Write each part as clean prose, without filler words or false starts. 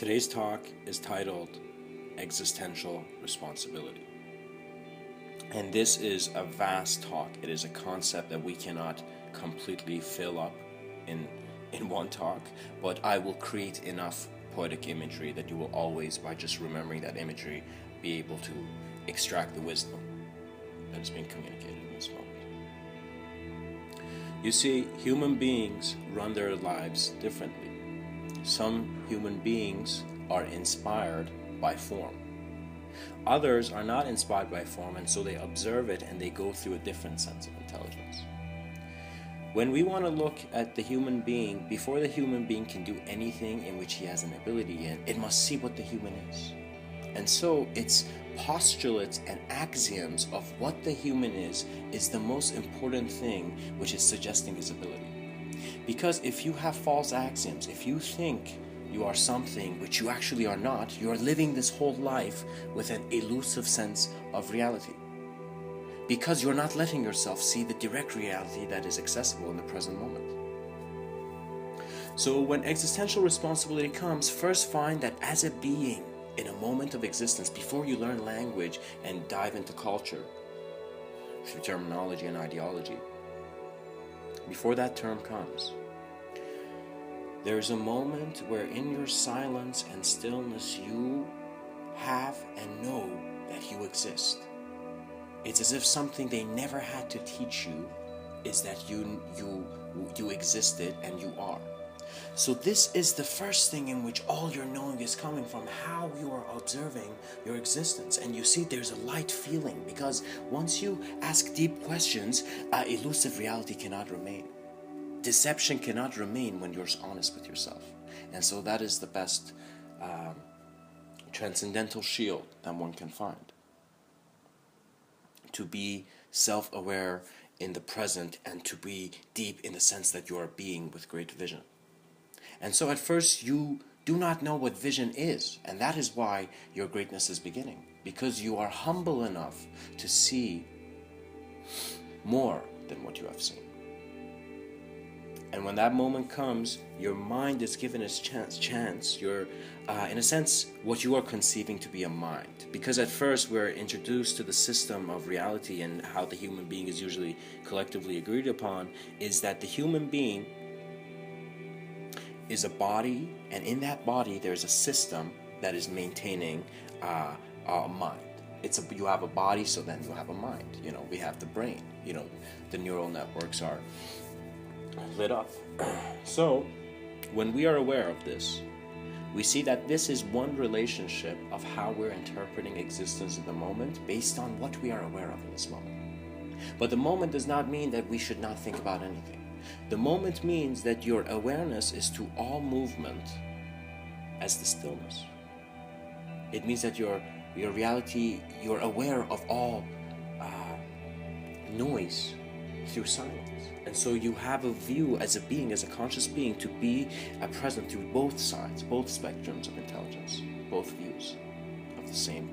Today's talk is titled Existential Responsibility. And this is a vast talk. It is a concept that we cannot completely fill up in one talk, but I will create enough poetic imagery that you will always, by just remembering that imagery, be able to extract the wisdom that is being communicated in this moment. You see, human beings run their lives differently. Some human beings are inspired by form. Others are not inspired by form, and so they observe it and they go through a different sense of intelligence. When we want to look at the human being, before the human being can do anything in which he has an ability in, it must see what the human is. And so its postulates and axioms of what the human is the most important thing which is suggesting his ability. Because if you have false axioms, if you think you are something which you actually are not, you are living this whole life with an elusive sense of reality. Because you're not letting yourself see the direct reality that is accessible in the present moment. So when existential responsibility comes, first find that as a being in a moment of existence, before you learn language and dive into culture through terminology and ideology, before that term comes, there's a moment where in your silence and stillness you have and know that you exist. It's as if something they never had to teach you is that you existed and you are. So this is the first thing in which all your knowing is coming from, how you are observing your existence. And you see there's a light feeling, because once you ask deep questions, elusive reality cannot remain. Deception cannot remain when you're honest with yourself. And so that is the best transcendental shield that one can find. To be self-aware in the present and to be deep in the sense that you are a being with great vision. And so at first you do not know what vision is, and that is why your greatness is beginning, because you are humble enough to see more than what you have seen. And when that moment comes, your mind is given its chance. You're, in a sense, what you are conceiving to be a mind. Because at first we're introduced to the system of reality, and how the human being is usually collectively agreed upon is that the human being is a body, and in that body there's a system that is maintaining a mind. You have a body, so then you have a mind. We have the brain. The neural networks are lit up. So when we are aware of this, we see that this is one relationship of how we're interpreting existence in the moment based on what we are aware of in this moment. But the moment does not mean that we should not think about anything. The moment means that your awareness is to all movement as the stillness. It means that your reality, you're aware of all noise through silence. And so you have a view as a being, as a conscious being, to be present through both sides, both spectrums of intelligence, both views of the same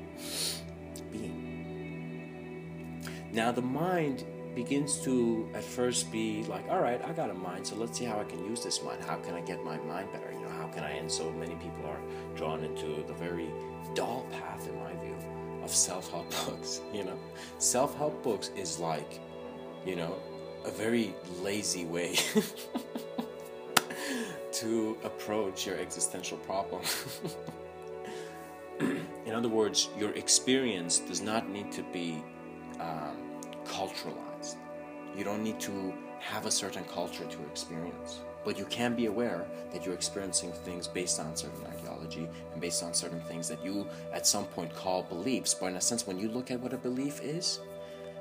being. Now the mind begins to at first be like, all right, I got a mind, so let's see how I can use this mind. How can I get my mind better? How can I? And so many people are drawn into the very dull path, in my view, of self-help books. Self-help books is like, a very lazy way to approach your existential problem. In other words, your experience does not need to be culturalized. You don't need to have a certain culture to experience, but you can be aware that you're experiencing things based on certain ideology and based on certain things that you at some point call beliefs. But in a sense, when you look at what a belief is,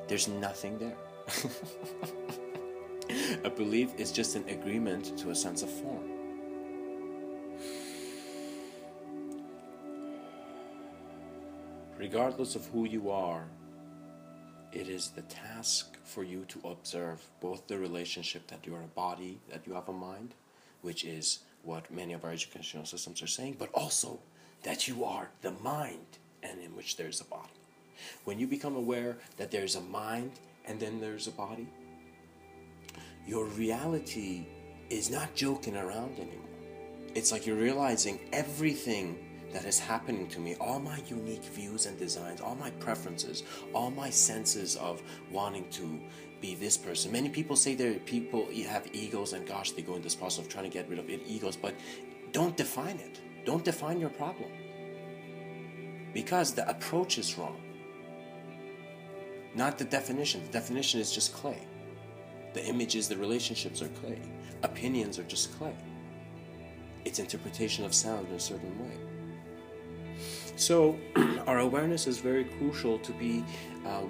there's nothing there. A belief is just an agreement to a sense of form. Regardless of who you are, it is the task for you to observe both the relationship that you are a body, that you have a mind, which is what many of our educational systems are saying, but also that you are the mind and in which there's a body. When you become aware that there's a mind and then there's a body, your reality is not joking around anymore. It's like you're realizing everything that is happening to me, all my unique views and designs, all my preferences, all my senses of wanting to be this person. Many people say people have egos, and gosh, they go in this process of trying to get rid of egos, but don't define it. Don't define your problem, because the approach is wrong. Not the definition. The definition is just clay. The images, the relationships are clay. Opinions are just clay. It's interpretation of sound in a certain way. So our awareness is very crucial to be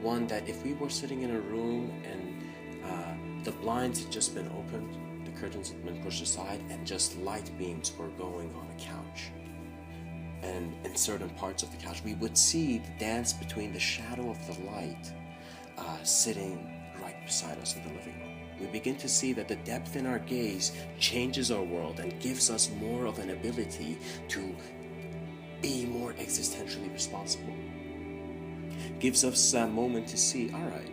one that if we were sitting in a room and the blinds had just been opened, the curtains had been pushed aside, and just light beams were going on a couch, and in certain parts of the couch we would see the dance between the shadow of the light sitting right beside us in the living room. We begin to see that the depth in our gaze changes our world and gives us more of an ability to be more existentially responsible. Gives us a moment to see, all right,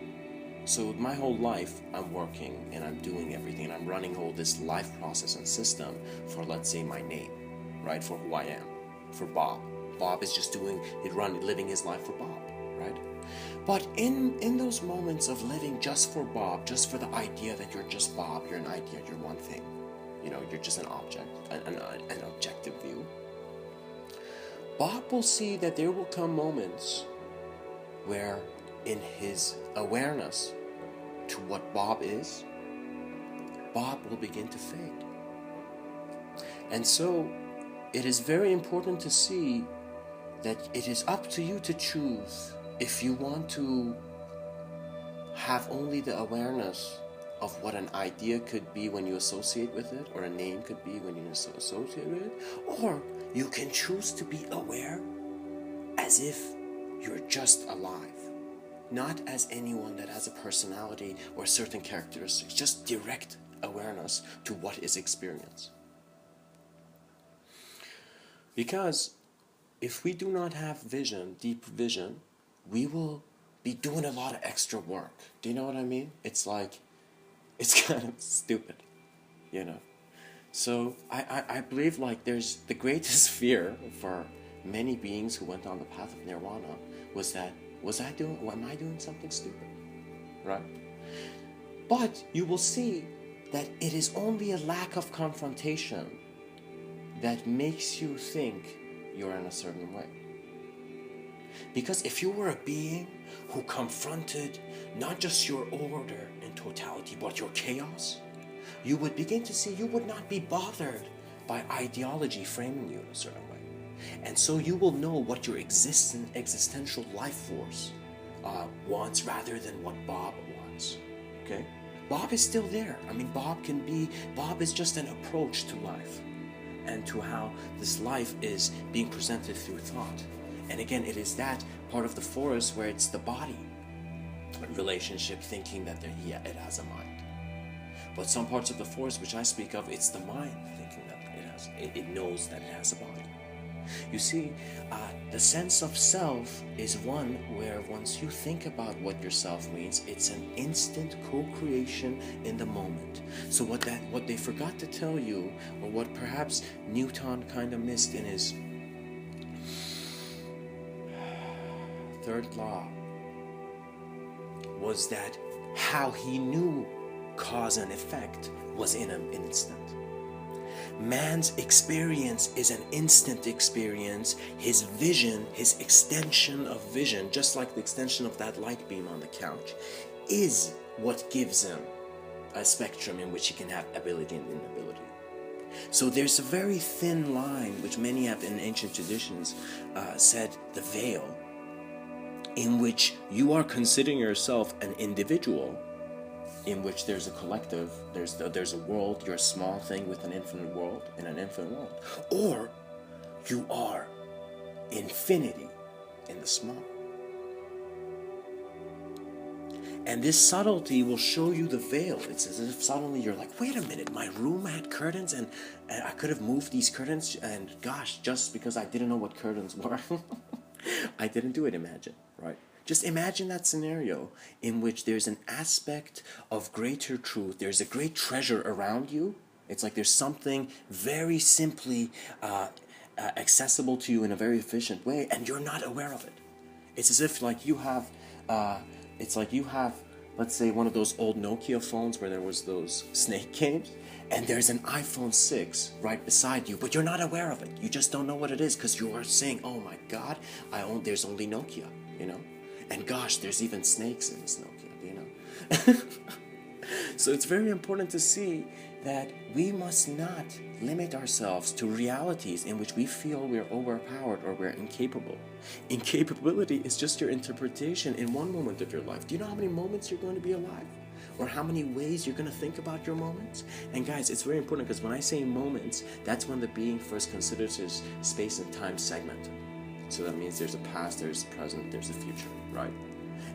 so my whole life I'm working and I'm doing everything and I'm running all this life process and system for, let's say, my name, right, for who I am, for Bob. Bob is just living his life for Bob, right? But in those moments of living just for Bob, just for the idea that you're just Bob, you're an idea, you're one thing, you're just an object, an objective view, Bob will see that there will come moments where in his awareness to what Bob is, Bob will begin to fade. And so it is very important to see that it is up to you to choose if you want to have only the awareness of what an idea could be when you associate with it, or a name could be when you associate with it, or you can choose to be aware as if you're just alive, not as anyone that has a personality or certain characteristics, just direct awareness to what is experience. Because if we do not have vision, deep vision, we will be doing a lot of extra work. Do you know what I mean? It's like, it's kind of stupid, So I believe like there's the greatest fear for many beings who went on the path of nirvana was that, am I doing something stupid, right? But you will see that it is only a lack of confrontation that makes you think you're in a certain way. Because if you were a being who confronted not just your order in totality, but your chaos, you would begin to see you would not be bothered by ideology framing you in a certain way. And so you will know what your existential life force wants rather than what Bob wants. Okay? Bob is still there. I mean, Bob is just an approach to life and to how this life is being presented through thought. And again, it is that part of the forest where it's the body relationship thinking that it has a mind. But some parts of the forest which I speak of, it's the mind thinking that it knows that it has a body. You see, the sense of self is one where once you think about what yourself means, it's an instant co-creation in the moment. So what they forgot to tell you, or what perhaps Newton kind of missed in his third law, was that how he knew cause and effect was in an instant. Man's experience is an instant experience. His vision, his extension of vision, just like the extension of that light beam on the couch, is what gives him a spectrum in which he can have ability and inability. So there's a very thin line, which many have in ancient traditions said the veil, in which you are considering yourself an individual, in which there's a collective, there's a world, you're a small thing with an infinite world, in an infinite world. Or you are infinity in the small. And this subtlety will show you the veil. It's as if suddenly you're like, wait a minute, my room had curtains and I could have moved these curtains, and gosh, just because I didn't know what curtains were, I didn't do it, imagine, right? Just imagine that scenario in which there's an aspect of greater truth, there's a great treasure around you, It's like there's something very simply accessible to you in a very efficient way, and you're not aware of it. It's as if like you have, let's say, one of those old Nokia phones where there was those snake games, and there's an iPhone 6 right beside you, but you're not aware of it. You just don't know what it is because you are saying, "Oh my God, there's only Nokia," you know, and gosh, there's even snakes in this Nokia, you know. So it's very important to see that we must not limit ourselves to realities in which we feel we're overpowered or we're incapable. Incapability is just your interpretation in one moment of your life. Do you know how many moments you're going to be alive? Or how many ways you're going to think about your moments? And guys, it's very important because when I say moments, that's when the being first considers his space and time segment. So that means there's a past, there's a present, there's a future, right?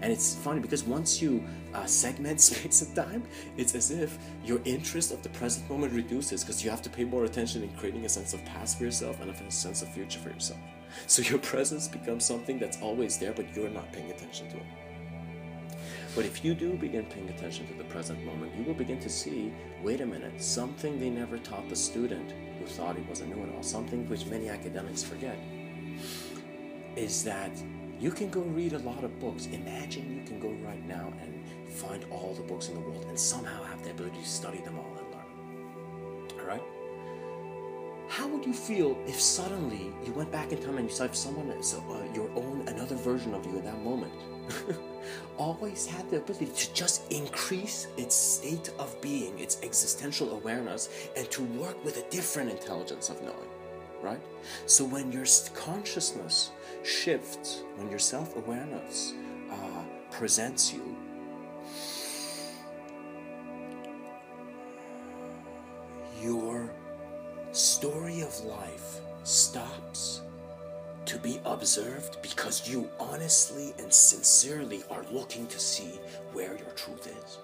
And it's funny because once you segment space and time, it's as if your interest of the present moment reduces because you have to pay more attention in creating a sense of past for yourself and a sense of future for yourself. So your presence becomes something that's always there, but you're not paying attention to it. But if you do begin paying attention to the present moment, you will begin to see, wait a minute, something they never taught the student who thought he was a know-it-all, something which many academics forget, is that you can go read a lot of books. Imagine you can go right now and find all the books in the world and somehow have the ability to study them all and learn. Alright? How would you feel if suddenly you went back in time and you saw if someone, another version of you in that moment, always had the ability to just increase its state of being, its existential awareness, and to work with a different intelligence of knowing? Right? So when your consciousness shifts, when your self-awareness presents you, your story of life stops to be observed because you honestly and sincerely are looking to see where your truth is.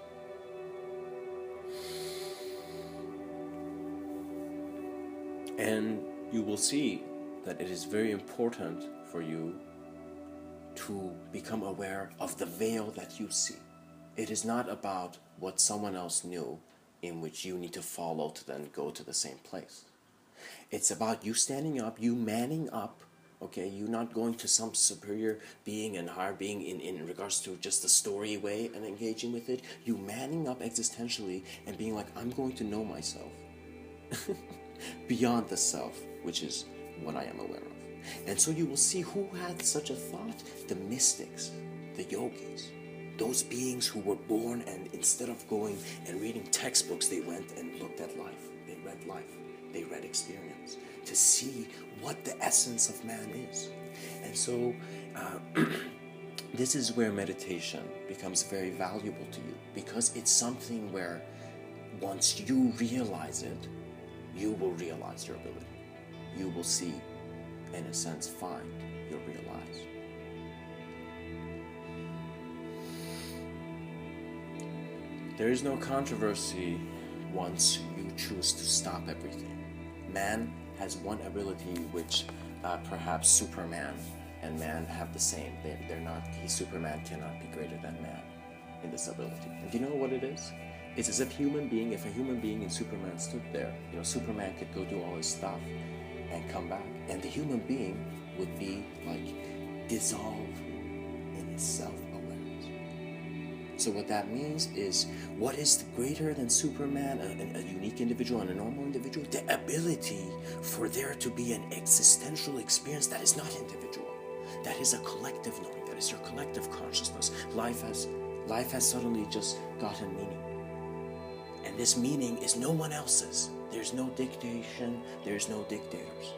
And you will see that it is very important for you to become aware of the veil that you see. It is not about what someone else knew in which you need to follow to then go to the same place. It's about you standing up, you manning up, okay? You not going to some superior being and higher being in regards to just the story way and engaging with it. You manning up existentially and being like, I'm going to know myself. Beyond the self, which is what I am aware of. And so you will see who had such a thought. The mystics, the yogis, those beings who were born and instead of going and reading textbooks, they went and looked at life. They read life. They read experience to see what the essence of man is. And so this is where meditation becomes very valuable to you, because it's something where once you realize it, you will realize your ability. You will see, in a sense, find your realize. There is no controversy once you choose to stop everything. Man has one ability which perhaps Superman and man have the same. They're not. Superman cannot be greater than man in this ability. And do you know what it is? It's as if if a human being and Superman stood there, Superman could go do all his stuff and come back, and the human being would be like dissolved in his self-awareness. So what that means is, what is greater than Superman, a unique individual and a normal individual? The ability for there to be an existential experience that is not individual, that is a collective knowing, that is your collective consciousness. Life has suddenly just gotten meaning. And this meaning is no one else's. There's no dictation, there's no dictators.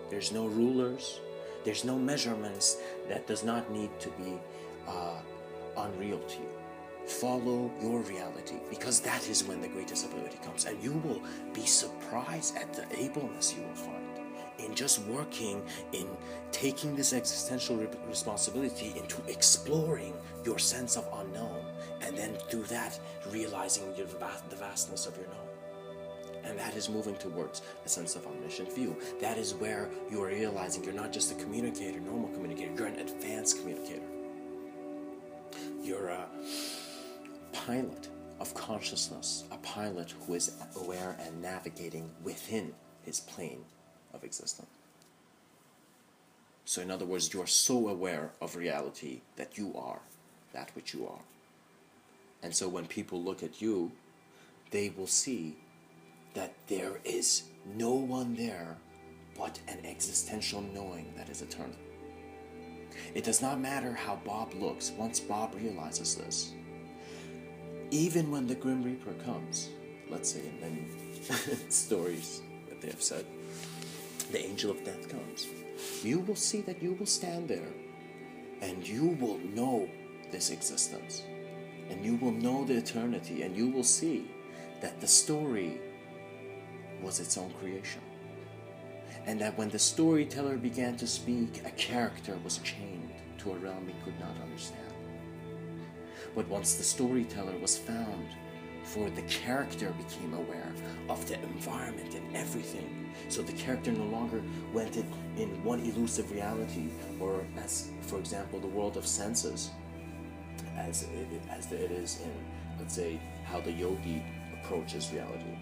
There's no rulers, there's no measurements that does not need to be unreal to you. Follow your reality, because that is when the greatest ability comes. And you will be surprised at the ableness you will find in just working, in taking this existential responsibility into exploring your sense of unknown, and then through that realizing the vastness of your known. And that is moving towards a sense of omniscient view. That is where you are realizing you're not just a communicator, normal communicator, you're an advanced communicator. You're a pilot of consciousness, a pilot who is aware and navigating within his plane of existence. So in other words, you are so aware of reality that you are that which you are. And so when people look at you, they will see that there is no one there but an existential knowing that is eternal. It does not matter how Bob looks. Once Bob realizes this, even when the Grim Reaper comes, let's say in many stories that they have said, the angel of death comes, you will see that you will stand there and you will know this existence and you will know the eternity, and you will see that the story was its own creation, and that when the storyteller began to speak, a character was chained to a realm he could not understand. But once the storyteller was found, for the character became aware of the environment and everything, so the character no longer went in one elusive reality, or as, for example, the world of senses, as it is in, let's say, how the yogi approaches reality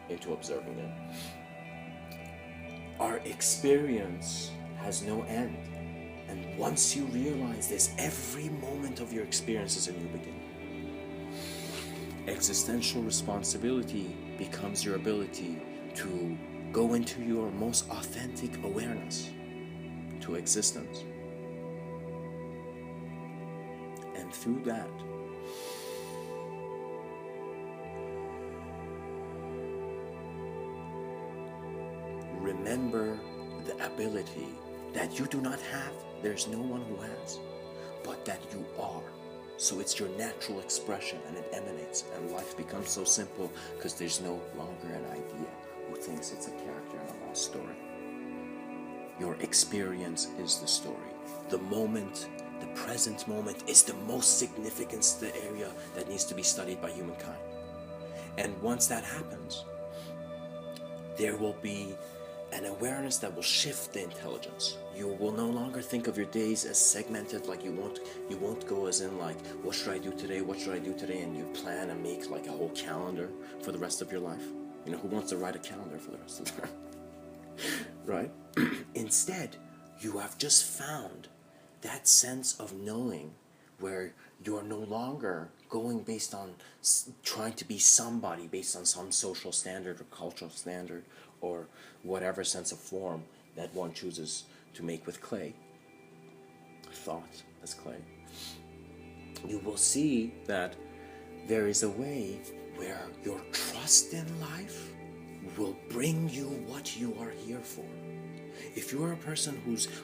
into observing it. Our experience has no end, and once you realize this, every moment of your experience is a new beginning. Existential responsibility becomes your ability to go into your most authentic awareness to existence. And through that, remember the ability that you do not have, there's no one who has, but that you are. So it's your natural expression, and it emanates, and life becomes so simple because there's no longer an idea who thinks it's a character in a lost story. Your experience is the story. The moment, the present moment, is the most significant area that needs to be studied by humankind. And once that happens, there will be an awareness that will shift the intelligence. You will no longer think of your days as segmented, like you won't go as in like, what should I do today, what should I do today, and you plan and make like a whole calendar for the rest of your life. You know, who wants to write a calendar for the rest of their life? Right? Instead, you have just found that sense of knowing where you're no longer going based on trying to be somebody based on some social standard or cultural standard or whatever sense of form that one chooses to make with clay, thought as clay. You will see that there is a way where your trust in life will bring you what you are here for. If you're a person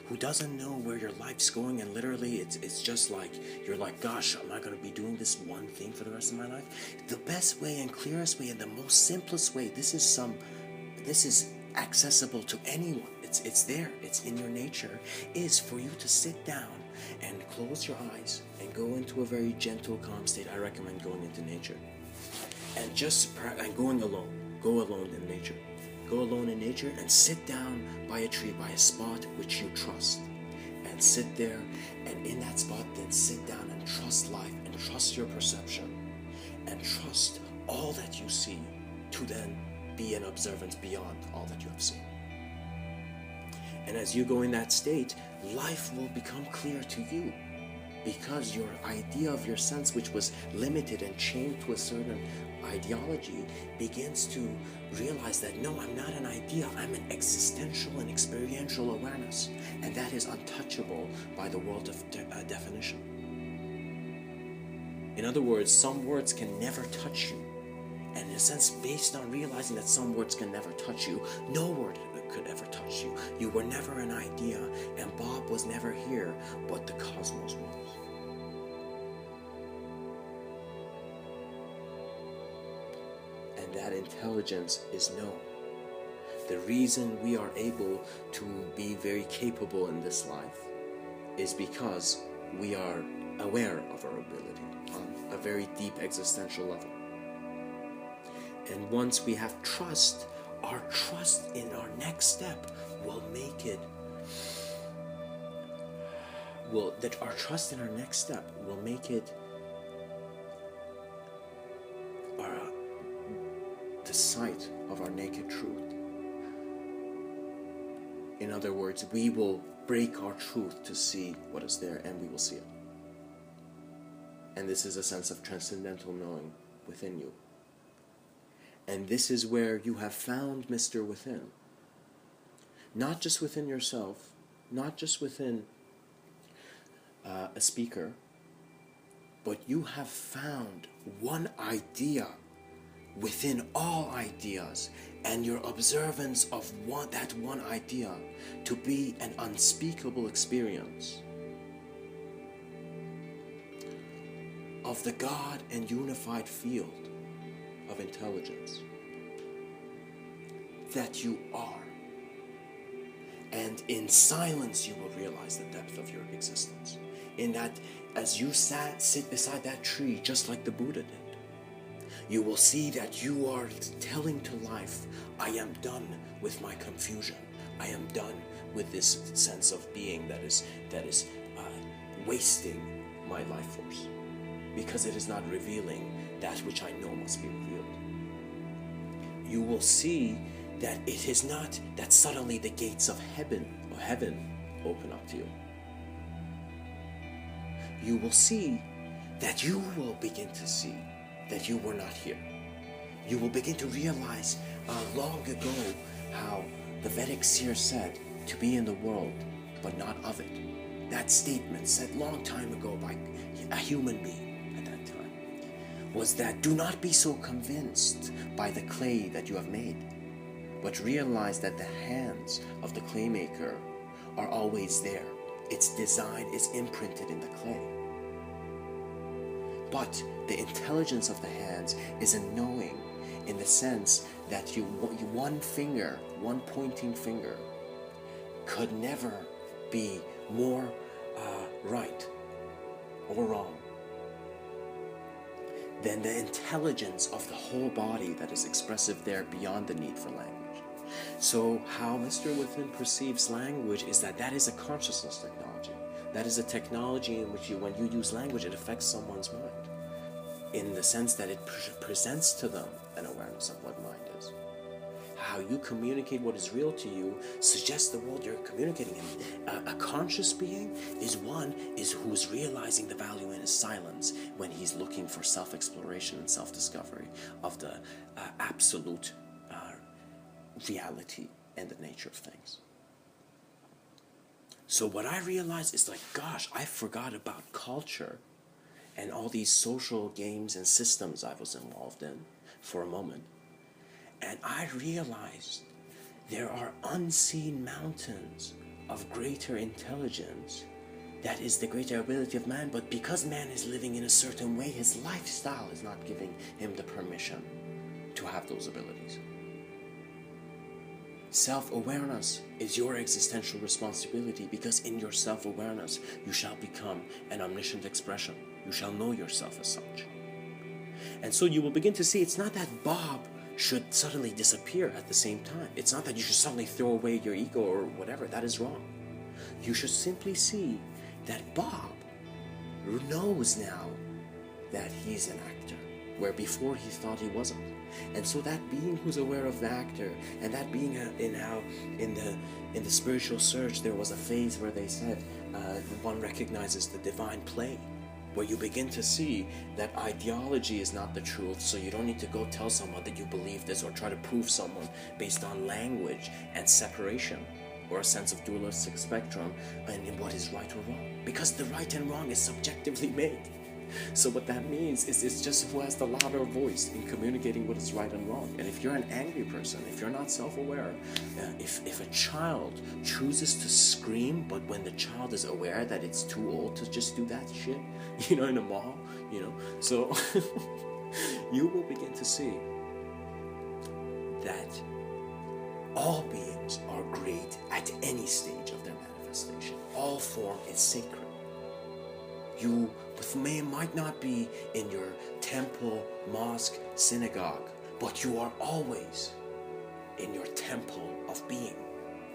who doesn't know where your life's going, and literally it's just like you're like, gosh, am I going to be doing this one thing for the rest of my life? The best way and clearest way and the most simplest way, this is accessible to anyone. It's there. It's in your nature. Is for you to sit down and close your eyes and go into a very gentle, calm state. I recommend going into nature and and going alone. Go alone in nature. Go alone in nature and sit down by a tree, by a spot which you trust. And sit there, and in that spot then sit down and trust life and trust your perception and trust all that you see to then be an observance beyond all that you have seen. And as you go in that state, life will become clear to you, because your idea of your sense, which was limited and chained to a certain ideology, begins to realize that no, I'm not an idea, I'm an existential and experiential awareness, and that is untouchable by the world of definition. In other words, some words can never touch you, and in a sense, based on realizing that some words can never touch you, no word could ever touch you. You were never an idea, and Bob was never here, but the cosmos was. And that intelligence is known. The reason we are able to be very capable in this life is because we are aware of our ability on a very deep existential level. And once we have trust, our trust in our next step will make it, sight of our naked truth. In other words, we will break our truth to see what is there, and we will see it. And this is a sense of transcendental knowing within you. And this is where you have found Mr. Within. Not just within yourself, not just within a speaker, but you have found one idea within all ideas, and your observance of that one idea to be an unspeakable experience of the God and unified field of intelligence that you are. And in silence you will realize the depth of your existence. In that, as you sit beside that tree, just like the Buddha did, you will see that you are telling to life, I am done with my confusion. I am done with this sense of being that is wasting my life force, because it is not revealing that which I know must be revealed. You will see that it is not that suddenly the gates of heaven open up to you. You will see that you will begin to see that you were not here. You will begin to realize long ago how the Vedic seer said to be in the world but not of it. That statement said long time ago by a human being at that time was that do not be so convinced by the clay that you have made, but realize that the hands of the clay maker are always there. Its design is imprinted in the clay. But the intelligence of the hands is a knowing, in the sense that one finger, one pointing finger, could never be more right or wrong than the intelligence of the whole body that is expressive there beyond the need for language. So how Mr. Within perceives language is that is a consciousness technology. That is a technology in which when you use language, it affects someone's mind, in the sense that it presents to them an awareness of what mind is. How you communicate what is real to you suggests the world you're communicating in. A conscious being is who's realizing the value in his silence when he's looking for self-exploration and self-discovery of the absolute reality and the nature of things. So what I realized is like, gosh, I forgot about culture and all these social games and systems I was involved in for a moment. And I realized there are unseen mountains of greater intelligence that is the greater ability of man, but because man is living in a certain way, his lifestyle is not giving him the permission to have those abilities. Self-awareness is your existential responsibility, because in your self-awareness you shall become an omniscient expression. You shall know yourself as such. And so you will begin to see it's not that Bob should suddenly disappear at the same time. It's not that you should suddenly throw away your ego or whatever. That is wrong. You should simply see that Bob knows now that he's an actor, where before he thought he wasn't. And so that being who's aware of the actor, and that being in the spiritual search, there was a phase where they said one recognizes the divine play, where you begin to see that ideology is not the truth, so you don't need to go tell someone that you believe this or try to prove someone based on language and separation or a sense of dualistic spectrum and in what is right or wrong, because the right and wrong is subjectively made. So what that means is it's just who has the louder voice in communicating what is right and wrong. And if you're an angry person, if you're not self-aware, if a child chooses to scream, but when the child is aware that it's too old to just do that shit, in a mall, so you will begin to see that all beings are great at any stage of their manifestation. All form is sacred. You might not be in your temple, mosque, synagogue, but you are always in your temple of being.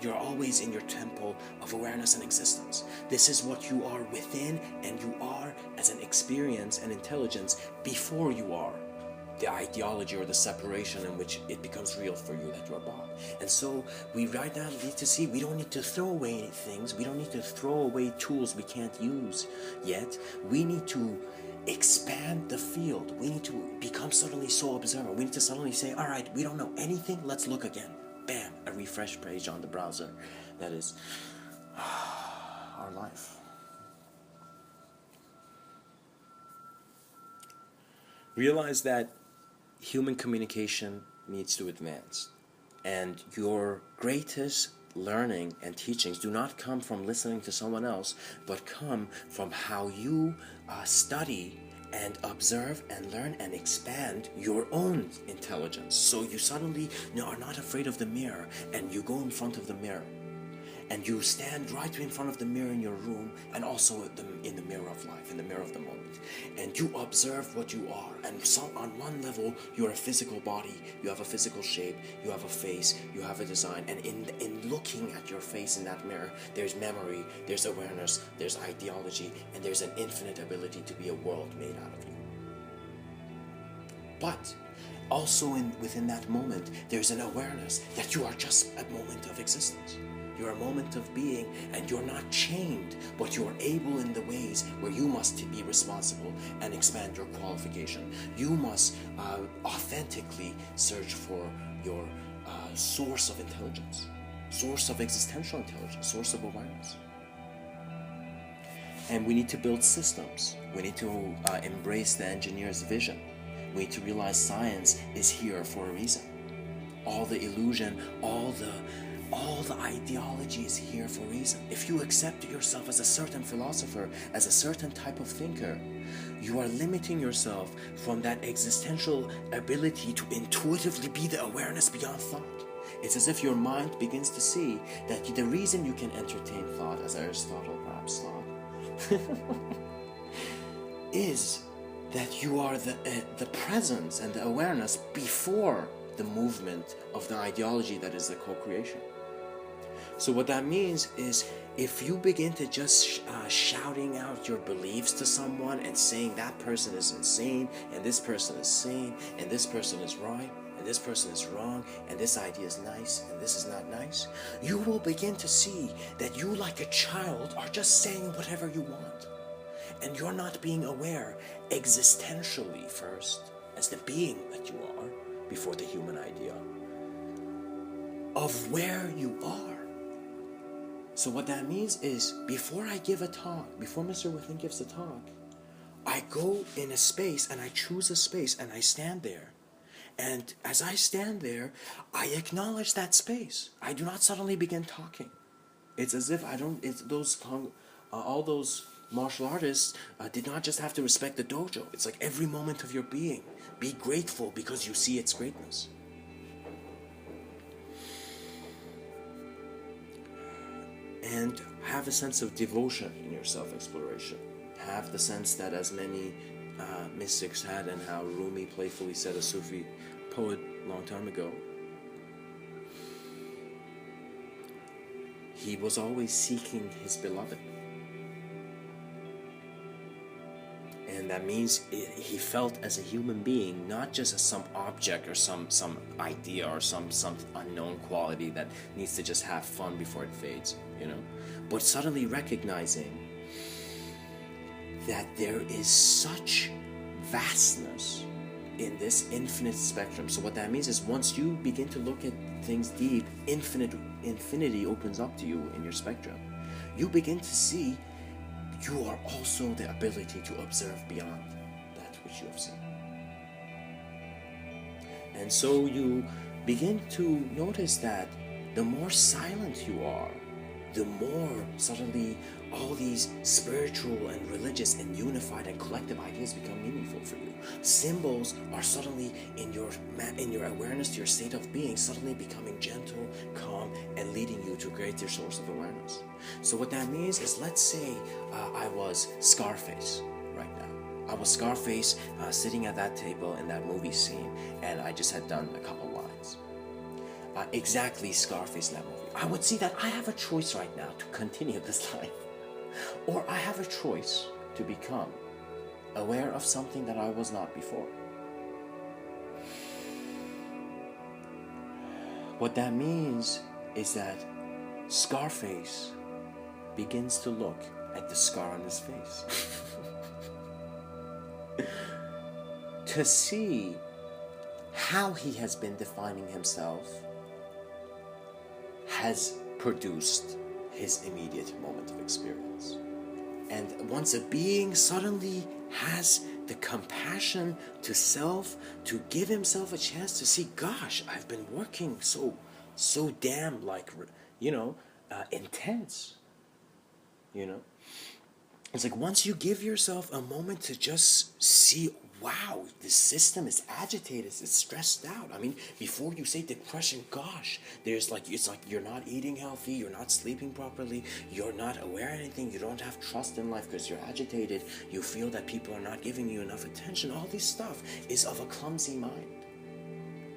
You're always in your temple of awareness and existence. This is what you are within, and you are as an experience and intelligence before you are the ideology or the separation in which it becomes real for you that you're Bob. And so we right now need to see, we don't need to throw away things, we don't need to throw away tools we can't use yet. We need to expand the field. We need to become suddenly so observant. We need to suddenly say, all right, we don't know anything, let's look again. Bam, a refresh page on the browser. That is our life. Realize that human communication needs to advance, and your greatest learning and teachings do not come from listening to someone else, but come from how you study and observe and learn and expand your own intelligence. So you suddenly are not afraid of the mirror, and you go in front of the mirror, and you stand right in front of the mirror in your room, and also in the mirror of life, in the mirror of the moment, and you observe what you are. And so on one level, you're a physical body, you have a physical shape, you have a face, you have a design, and in looking at your face in that mirror, there's memory, there's awareness, there's ideology, and there's an infinite ability to be a world made out of you. But also within that moment, there's an awareness that you are just a moment of existence. You're a moment of being, and you're not chained, but you're able in the ways where you must be responsible and expand your qualification. You must authentically search for your source of intelligence, source of existential intelligence, source of awareness. And we need to build systems. We need to embrace the engineer's vision. We need to realize science is here for a reason. All the illusion, all the ideology is here for a reason. If you accept yourself as a certain philosopher, as a certain type of thinker, you are limiting yourself from that existential ability to intuitively be the awareness beyond thought. It's as if your mind begins to see that the reason you can entertain thought, as Aristotle perhaps thought, is that you are the presence and the awareness before the movement of the ideology that is the co-creation. So what that means is, if you begin to just shouting out your beliefs to someone and saying that person is insane, and this person is sane, and this person is right, and this person is wrong, and this idea is nice, and this is not nice, you will begin to see that you, like a child, are just saying whatever you want. And you're not being aware existentially first, as the being that you are, before the human idea, of where you are. So what that means is, before I give a talk, before Mr. Within gives a talk, I go in a space and I choose a space and I stand there. And as I stand there, I acknowledge that space. I do not suddenly begin talking. It's as if all those martial artists did not just have to respect the dojo. It's like every moment of your being. Be grateful because you see its greatness. And have a sense of devotion in your self-exploration. Have the sense that, as many mystics had, and how Rumi playfully said, a Sufi poet a long time ago, he was always seeking his beloved. And that means he felt as a human being, not just as some object or some idea or some unknown quality that needs to just have fun before it fades, but suddenly recognizing that there is such vastness in this infinite spectrum. So what that means is, once you begin to look at things deep, infinity opens up to you in your spectrum. You begin to see you are also the ability to observe beyond that which you have seen. And so you begin to notice that the more silent you are, the more suddenly all these spiritual and religious and unified and collective ideas become meaningful for you. Symbols are suddenly in your awareness, to your state of being, suddenly becoming gentle, calm, and leading you to a greater source of awareness. So what that means is, let's say I was Scarface right now. I was Scarface sitting at that table in that movie scene, and I just had done a couple lines. Exactly Scarface in that movie. I would see that I have a choice right now to continue this life, or I have a choice to become aware of something that I was not before. What that means is that Scarface begins to look at the scar on his face to see how he has been defining himself has produced his immediate moment of experience. And once a being suddenly has the compassion to self, to give himself a chance to see, gosh, I've been working so damn intense, It's like once you give yourself a moment to just see, wow, this system is agitated, it's stressed out. I mean, before you say depression, gosh, it's like you're not eating healthy, you're not sleeping properly, you're not aware of anything, you don't have trust in life because you're agitated, you feel that people are not giving you enough attention. All this stuff is of a clumsy mind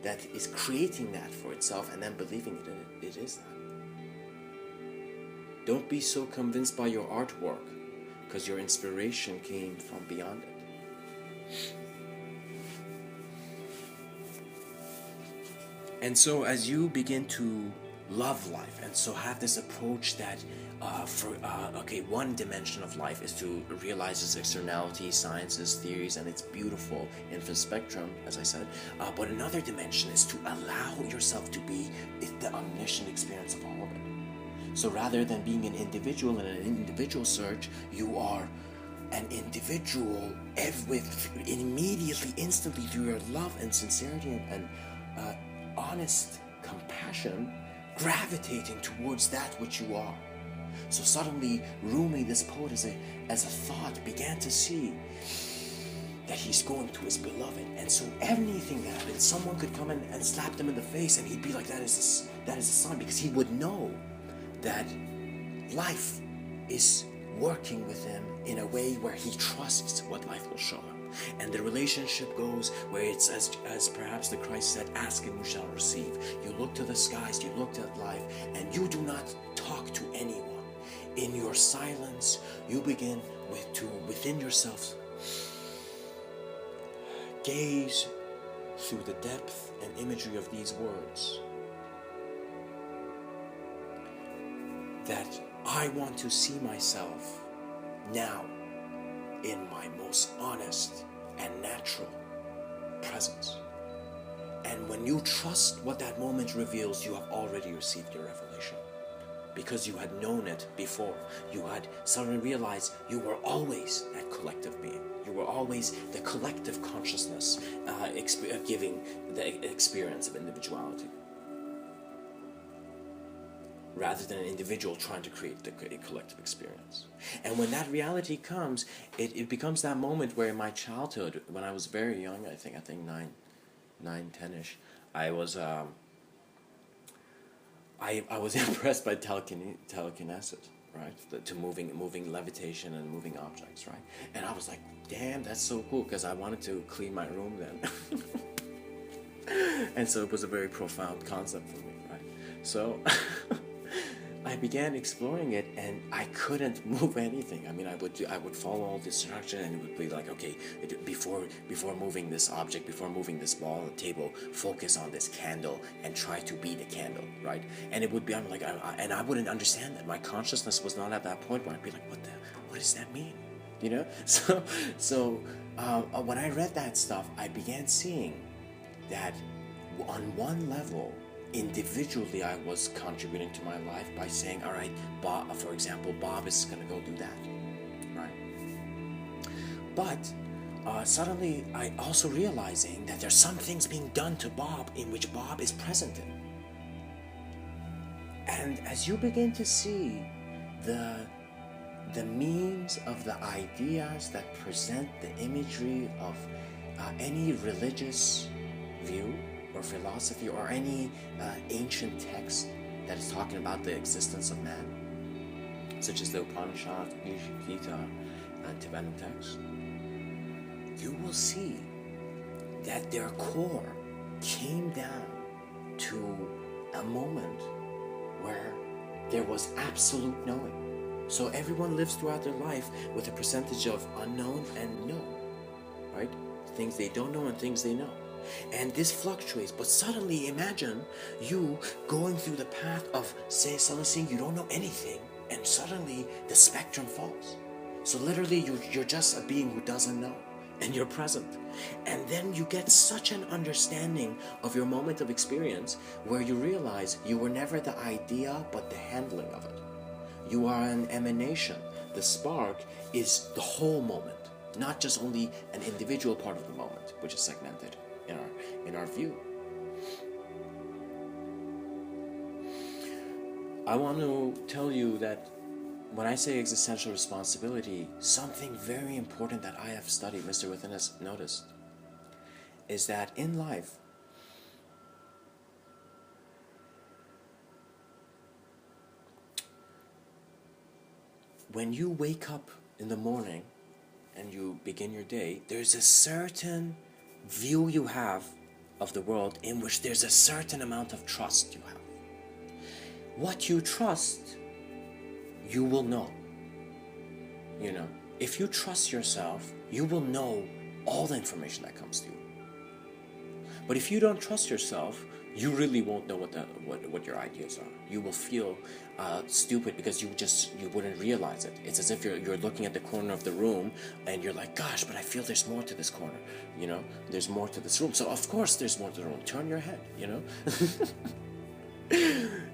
that is creating that for itself and then believing it is that. Don't be so convinced by your artwork, because your inspiration came from beyond it. And so as you begin to love life, and so have this approach that one dimension of life is to realize its externality, sciences, theories, and it's beautiful infinite spectrum, as I said, but another dimension is to allow yourself to be the omniscient experience of all of it. So rather than being an individual in an individual search, you are an individual immediately, instantly, through your love and sincerity and honest compassion, gravitating towards that which you are. So suddenly, Rumi, this poet, as a thought, began to see that he's going to his beloved, and so anything that happened, someone could come in and slap them in the face, and he'd be like, that is a sign, because he would know that life is working with him in a way where he trusts what life will show him. And the relationship goes where it's as perhaps the Christ said, ask and you shall receive. You look to the skies, you look at life, and you do not talk to anyone. In your silence, you begin within yourself gaze through the depth and imagery of these words. That I want to see myself now in my most honest and natural presence. And when you trust what that moment reveals, you have already received your revelation. Because you had known it before. You had suddenly realized you were always that collective being. You were always the collective consciousness giving the experience of individuality, rather than an individual trying to create a collective experience. And when that reality comes, it becomes that moment where in my childhood, when I was very young, I think 9, 10-ish, I was impressed by telekinesis, right? To moving levitation and moving objects, right? And I was like, damn, that's so cool, because I wanted to clean my room then. And so it was a very profound concept for me, right? So I began exploring it, and I couldn't move anything. I mean, I would follow all this instruction, and it would be like, okay, before moving this object, before moving this ball on the table, focus on this candle and try to be the candle, right? And it would be, I'm like, and I wouldn't understand that. My consciousness was not at that point where I'd be like, what does that mean? You know? So when I read that stuff, I began seeing that on one level, individually, I was contributing to my life by saying, all right, Bob, for example, Bob is going to go do that, right? But suddenly, I also realizing that there's some things being done to Bob in which Bob is present in. And as you begin to see the memes of the ideas that present the imagery of any religious view or philosophy or any ancient text that is talking about the existence of man, such as the Upanishad, Gita, and Tibetan texts, you will see that their core came down to a moment where there was absolute knowing. So everyone lives throughout their life with a percentage of unknown and known, right? Things they don't know and things they know. And this fluctuates, but suddenly imagine you going through the path of, say, someone saying you don't know anything, and suddenly the spectrum falls. So literally you're just a being who doesn't know, and you're present. And then you get such an understanding of your moment of experience where you realize you were never the idea, but the handling of it. You are an emanation. The spark is the whole moment, not just only an individual part of the moment, which is segmented in our view. I want to tell you that when I say existential responsibility, something very important that I have studied, Mr. Within has noticed, is that in life, when you wake up in the morning and you begin your day, there's a certain view you have of the world in which there's a certain amount of trust you have. What you trust, you will know. You know, if you trust yourself, you will know all the information that comes to you. But if you don't trust yourself, you really won't know what your ideas are. You will feel stupid because you wouldn't realize it. It's as if you're looking at the corner of the room and you're like, gosh, but I feel there's more to this corner. You know, there's more to this room. So of course there's more to the room. Turn your head, you know.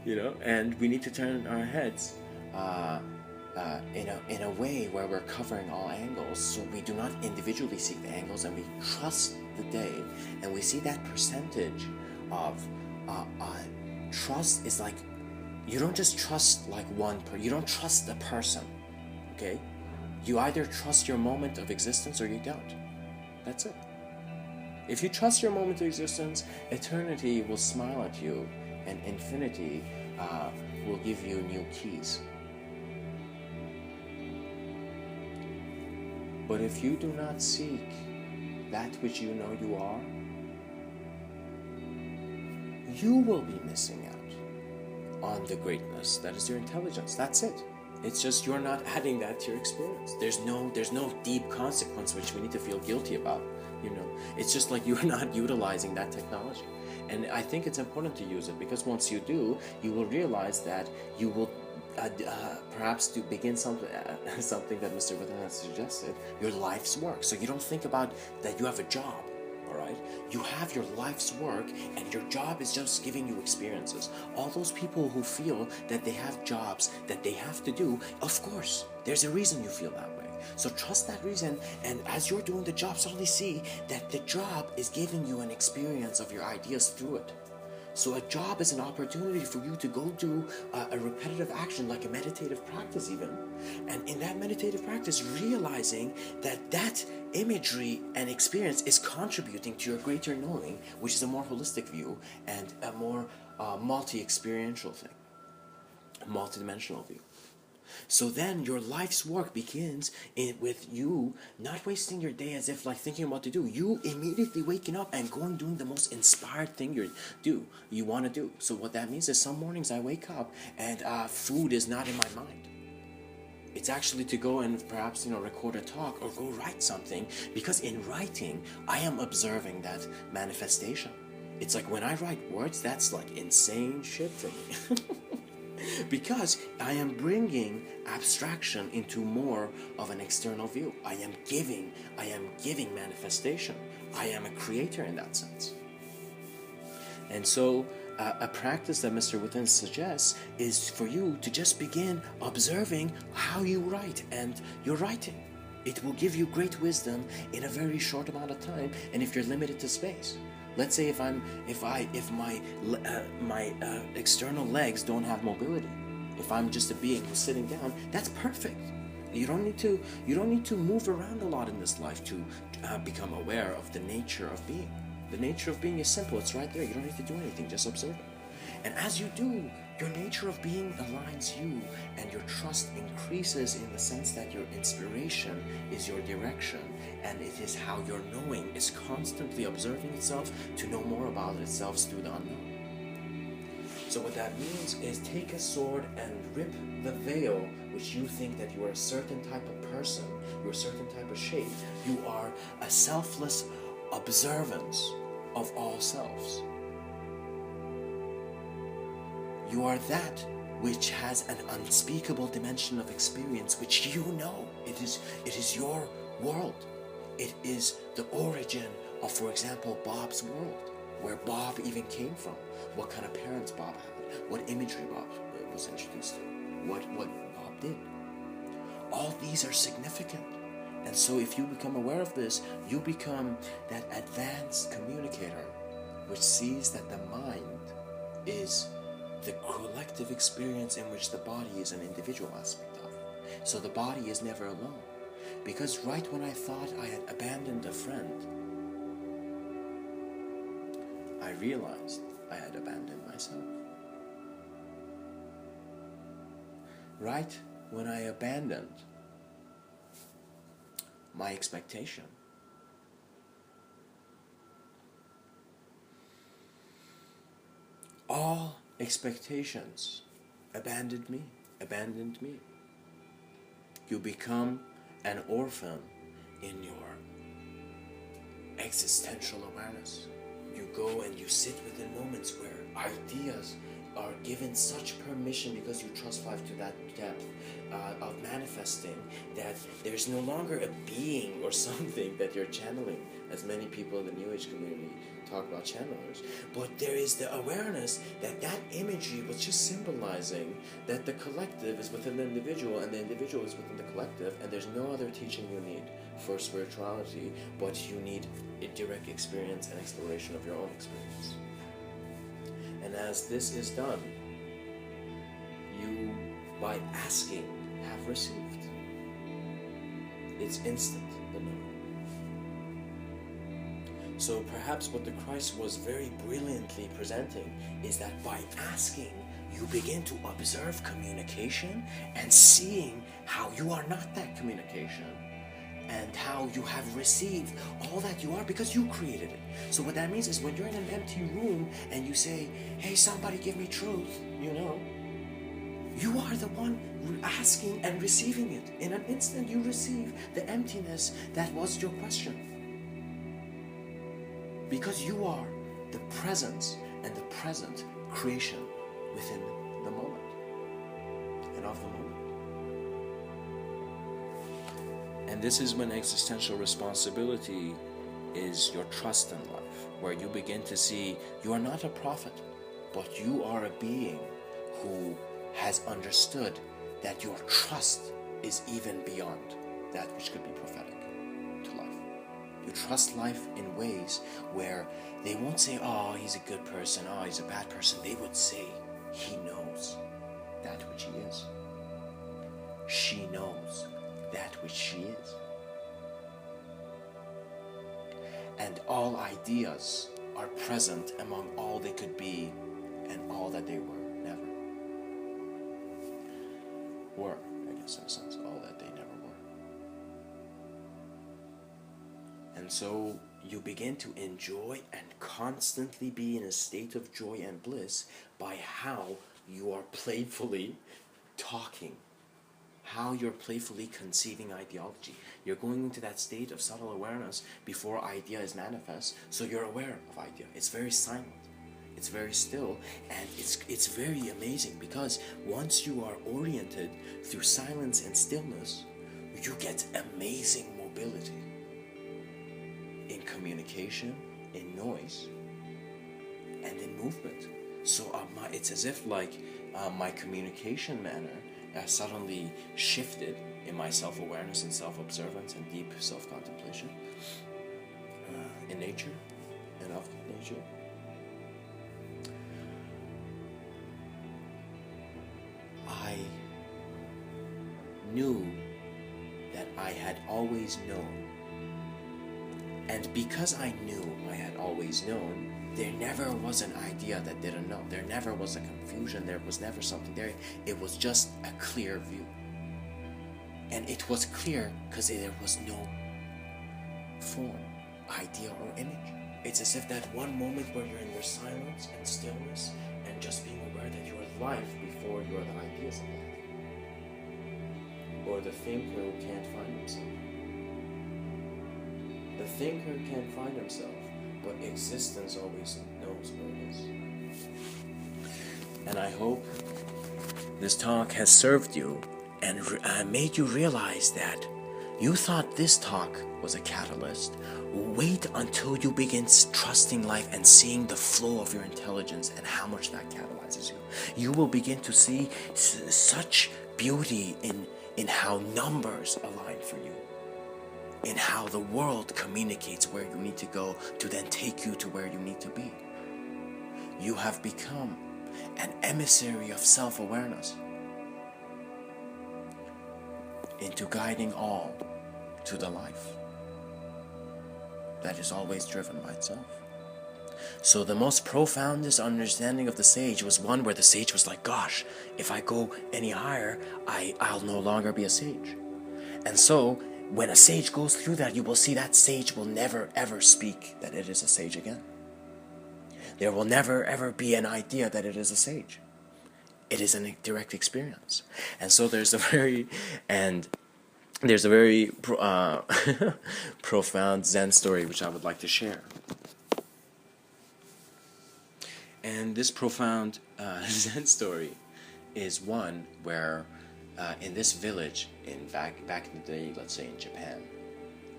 You know, and we need to turn our heads in a way where we're covering all angles, so we do not individually seek the angles, and we trust the day, and we see that percentage of trust is like, you don't just trust like you don't trust a person, okay? You either trust your moment of existence or you don't. That's it. If you trust your moment of existence, eternity will smile at you, and infinity will give you new keys. But if you do not seek that which you know you are, you will be missing out on the greatness that is your intelligence. That's it. It's just you're not adding that to your experience. There's no deep consequence which we need to feel guilty about. You know, it's just like you're not utilizing that technology. And I think it's important to use it, because once you do, you will realize that you will perhaps to begin something that Mr. Within has suggested, your life's work. So you don't think about that you have a job, all right? You have your life's work, and your job is just giving you experiences. All those people who feel that they have jobs that they have to do, of course, there's a reason you feel that way. So trust that reason, and as you're doing the job, suddenly see that the job is giving you an experience of your ideas through it. So a job is an opportunity for you to go do a repetitive action, like a meditative practice even. And in that meditative practice, realizing that imagery and experience is contributing to your greater knowing, which is a more holistic view and a more multi-experiential thing, a multi-dimensional view. So then your life's work begins with you not wasting your day as if like thinking what to do. You immediately waking up and going doing the most inspired thing you want to do. So what that means is some mornings I wake up and food is not in my mind. It's actually to go and perhaps record a talk or go write something, because in writing I am observing that manifestation. It's like when I write words, that's like insane shit for me. Because I am bringing abstraction into more of an external view. I am giving manifestation. I am a creator in that sense. And so a practice that Mr. Within suggests is for you to just begin observing how you write and your writing. It will give you great wisdom in a very short amount of time, and if you're limited to space. Let's say if my external legs don't have mobility, if I'm just a being who's sitting down, that's perfect. You don't need to move around a lot in this life to become aware of the nature of being. The nature of being is simple. It's right there. You don't need to do anything. Just observe it. And as you do, your nature of being aligns you, and your trust increases in the sense that your inspiration is your direction, and it is how your knowing is constantly observing itself to know more about itself through the unknown. So what that means is take a sword and rip the veil which you think that you are a certain type of person, you're a certain type of shape. You are a selfless observance of all selves. You are that which has an unspeakable dimension of experience which you know. It is your world. It is the origin of, for example, Bob's world, where Bob even came from, what kind of parents Bob had, what imagery Bob was introduced to, what Bob did. All these are significant. And so if you become aware of this, you become that advanced communicator which sees that the mind is the collective experience in which the body is an individual aspect of. So the body is never alone. Because right when I thought I had abandoned a friend, I realized I had abandoned myself. Right when I abandoned my expectation, all expectations abandoned me. You become an orphan in your existential awareness. You go and you sit within moments where ideas are given such permission because you trust life to that depth of manifesting, that there's no longer a being or something that you're channeling, as many people in the New Age community talk about channelers, but there is the awareness that that imagery was just symbolizing that the collective is within the individual and the individual is within the collective, and there's no other teaching you need for spirituality, but you need a direct experience and exploration of your own experience. And as this is done, you, by asking, have received. It's instant, the knowing. So perhaps what the Christ was very brilliantly presenting is that by asking, you begin to observe communication and seeing how you are not that communication, and how you have received all that you are because you created it. So what that means is when you're in an empty room and you say, hey, somebody give me truth, you are the one asking and receiving it. In an instant you receive the emptiness that was your question. Because you are the presence and the present creation within the moment and of the moment. And this is when existential responsibility is your trust in life, where you begin to see you are not a prophet, but you are a being who has understood that your trust is even beyond that which could be prophetic to life. You trust life in ways where they won't say, oh, he's a good person, oh, he's a bad person. They would say, he knows that which he is. She knows that which she is. And all ideas are present among all they could be and all that they were never. Were, I guess in a sense, all that they never were. And so you begin to enjoy and constantly be in a state of joy and bliss by how you are playfully talking, how you're playfully conceiving ideology. You're going into that state of subtle awareness before idea is manifest, so you're aware of idea. It's very silent, it's very still, and it's very amazing, because once you are oriented through silence and stillness, you get amazing mobility in communication, in noise, and in movement. So it's as if like my communication manner suddenly shifted in my self-awareness and self-observance and deep self-contemplation in nature and of nature. I knew that I had always known, and because I knew I had always known, there never was an idea that didn't know. There never was a confusion. There was never something there. It was just a clear view. And it was clear because there was no form, idea, or image. It's as if that one moment where you're in your silence and stillness and just being aware that you are life before you are the ideas of life. Or the thinker who can't find himself. The thinker can't find himself but existence always knows where it is. And I hope this talk has served you and made you realize that you thought this talk was a catalyst. Wait until you begin trusting life and seeing the flow of your intelligence and how much that catalyzes you. You will begin to see such beauty in how numbers align for you, in how the world communicates where you need to go to then take you to where you need to be. You have become an emissary of self-awareness into guiding all to the life that is always driven by itself. So the most profoundest understanding of the sage was one where the sage was like, gosh, if I go any higher, I'll no longer be a sage. And so when a sage goes through that, you will see that sage will never ever speak that it is a sage again. There will never ever be an idea that it is a sage. It is a direct experience. And so there's a very profound Zen story which I would like to share. And this profound Zen story is one where in this village, back in the day, let's say in Japan,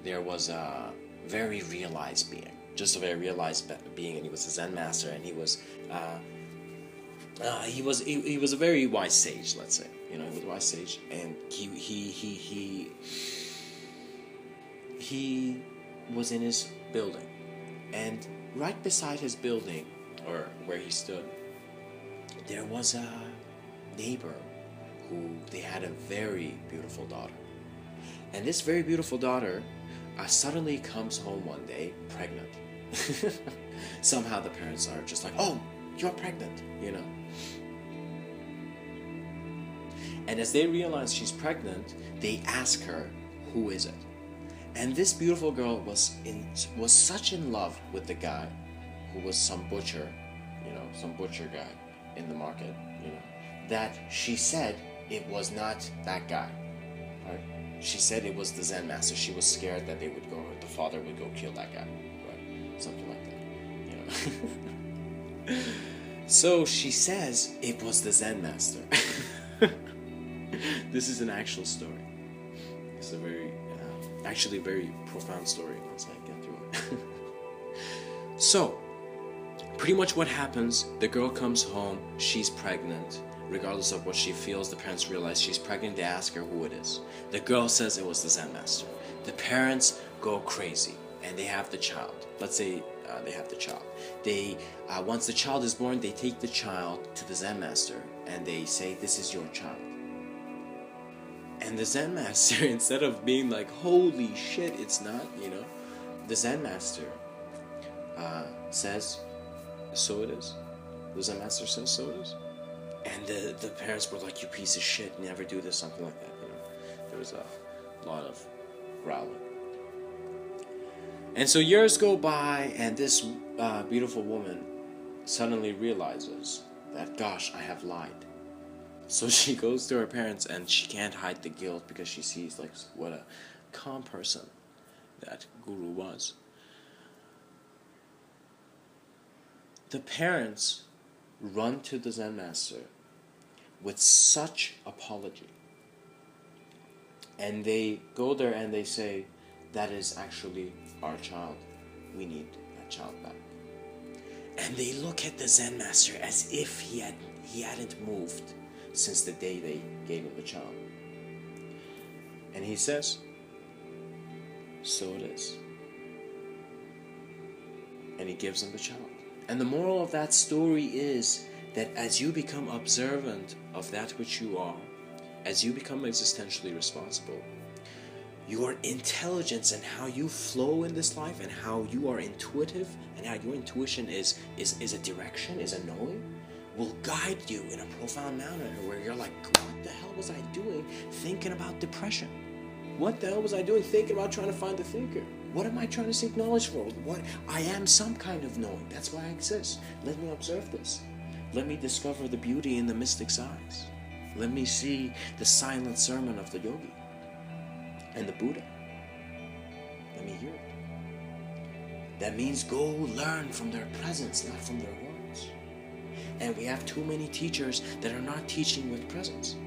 there was a very realized being, just a very realized being, and he was a Zen master, and he was a very wise sage, let's say. He was a wise sage, and he was in his building, and right beside his building, or where he stood, there was a neighbor who they had a very beautiful daughter. And this very beautiful daughter suddenly comes home one day pregnant. Somehow the parents are just like, oh, you're pregnant, And as they realize she's pregnant, they ask her, who is it? And this beautiful girl was such in love with the guy who was some butcher guy in the market, that she said it was not that guy. Right? She said it was the Zen master. She was scared that the father would go kill that guy, right? Something like that, So she says it was the Zen master. This is an actual story. It's a very profound story once I get through it. So, pretty much what happens, the girl comes home, she's pregnant. Regardless of what she feels, the parents realize she's pregnant. They ask her who it is. The girl says it was the Zen master. The parents go crazy and they have the child. Let's say they have the child. Once the child is born, they take the child to the Zen master and they say, this is your child. And the Zen master, instead of being like, holy shit, it's not, the Zen master says, so it is. The Zen master says, so it is. And the parents were like, you piece of shit, never do this, something like that, There was a lot of growling. And so years go by, and this beautiful woman suddenly realizes that, gosh, I have lied. So she goes to her parents, and she can't hide the guilt because she sees like what a calm person that guru was. The parents run to the Zen master with such apology. And they go there and they say, that is actually our child. We need that child back. And they look at the Zen master as if he hadn't moved since the day they gave him the child. And he says, so it is. And he gives them the child. And the moral of that story is that as you become observant of that which you are, as you become existentially responsible, your intelligence and how you flow in this life and how you are intuitive and how your intuition is a direction, is a knowing, will guide you in a profound manner where you're like, what the hell was I doing thinking about depression? What the hell was I doing thinking about trying to find the thinker? What am I trying to seek knowledge for? What? I am some kind of knowing. That's why I exist. Let me observe this. Let me discover the beauty in the mystic's eyes. Let me see the silent sermon of the yogi and the Buddha. Let me hear it. That means go learn from their presence, not from their words. And we have too many teachers that are not teaching with presence.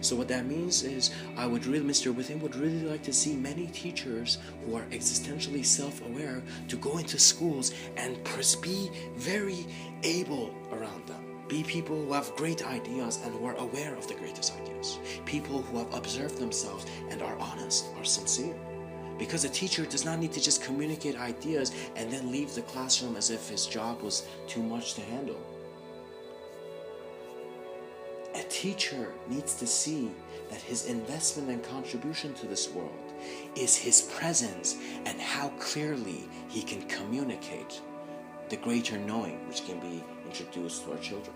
So what that means is, Mr. Within would really like to see many teachers who are existentially self-aware to go into schools and be very able around them. Be people who have great ideas and who are aware of the greatest ideas. People who have observed themselves and are honest, are sincere. Because a teacher does not need to just communicate ideas and then leave the classroom as if his job was too much to handle. A teacher needs to see that his investment and contribution to this world is his presence and how clearly he can communicate the greater knowing which can be introduced to our children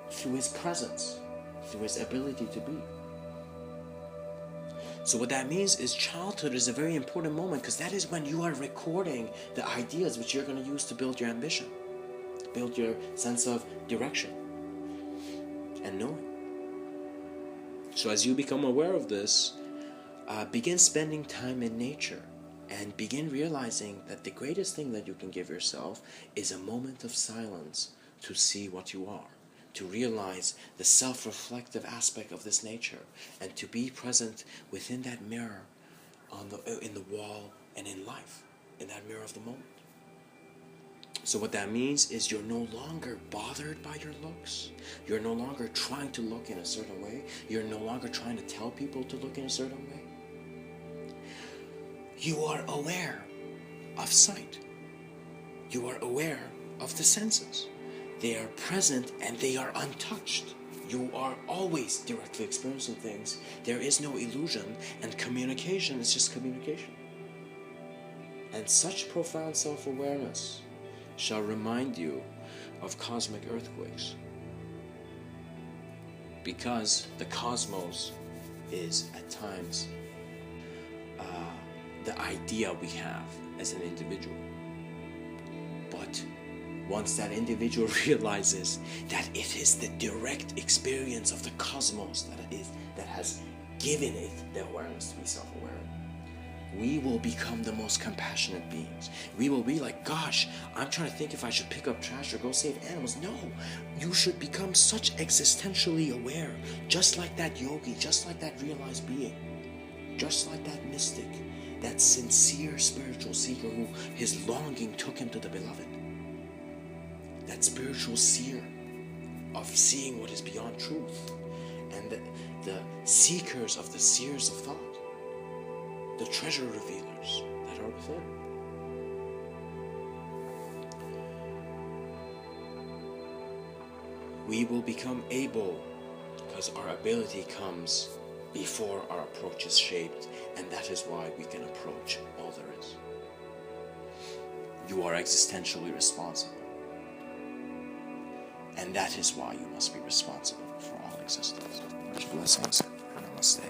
through his presence, through his ability to be. So what that means is childhood is a very important moment, because that is when you are recording the ideas which you're going to use to build your ambition, build your sense of direction and knowing. So as you become aware of this, begin spending time in nature and begin realizing that the greatest thing that you can give yourself is a moment of silence to see what you are, to realize the self-reflective aspect of this nature, and to be present within that mirror in the wall and in life, in that mirror of the moment. So what that means is you're no longer bothered by your looks. You're no longer trying to look in a certain way. You're no longer trying to tell people to look in a certain way. You are aware of sight. You are aware of the senses. They are present and they are untouched. You are always directly experiencing things. There is no illusion, and communication is just communication. And such profound self-awareness shall remind you of cosmic earthquakes, because the cosmos is at times the idea we have as an individual. But once that individual realizes that it is the direct experience of the cosmos that has given it the awareness to be self-aware, we will become the most compassionate beings. We will be like, gosh, I'm trying to think if I should pick up trash or go save animals. No, you should become such existentially aware, just like that yogi, just like that realized being, just like that mystic, that sincere spiritual seeker who his longing took him to the beloved. That spiritual seer of seeing what is beyond truth, and the seekers of the seers of thought, the treasure revealers that are within. We will become able, because our ability comes before our approach is shaped, and that is why we can approach all there is. You are existentially responsible, and that is why you must be responsible for all existence. Much blessings. Namaste.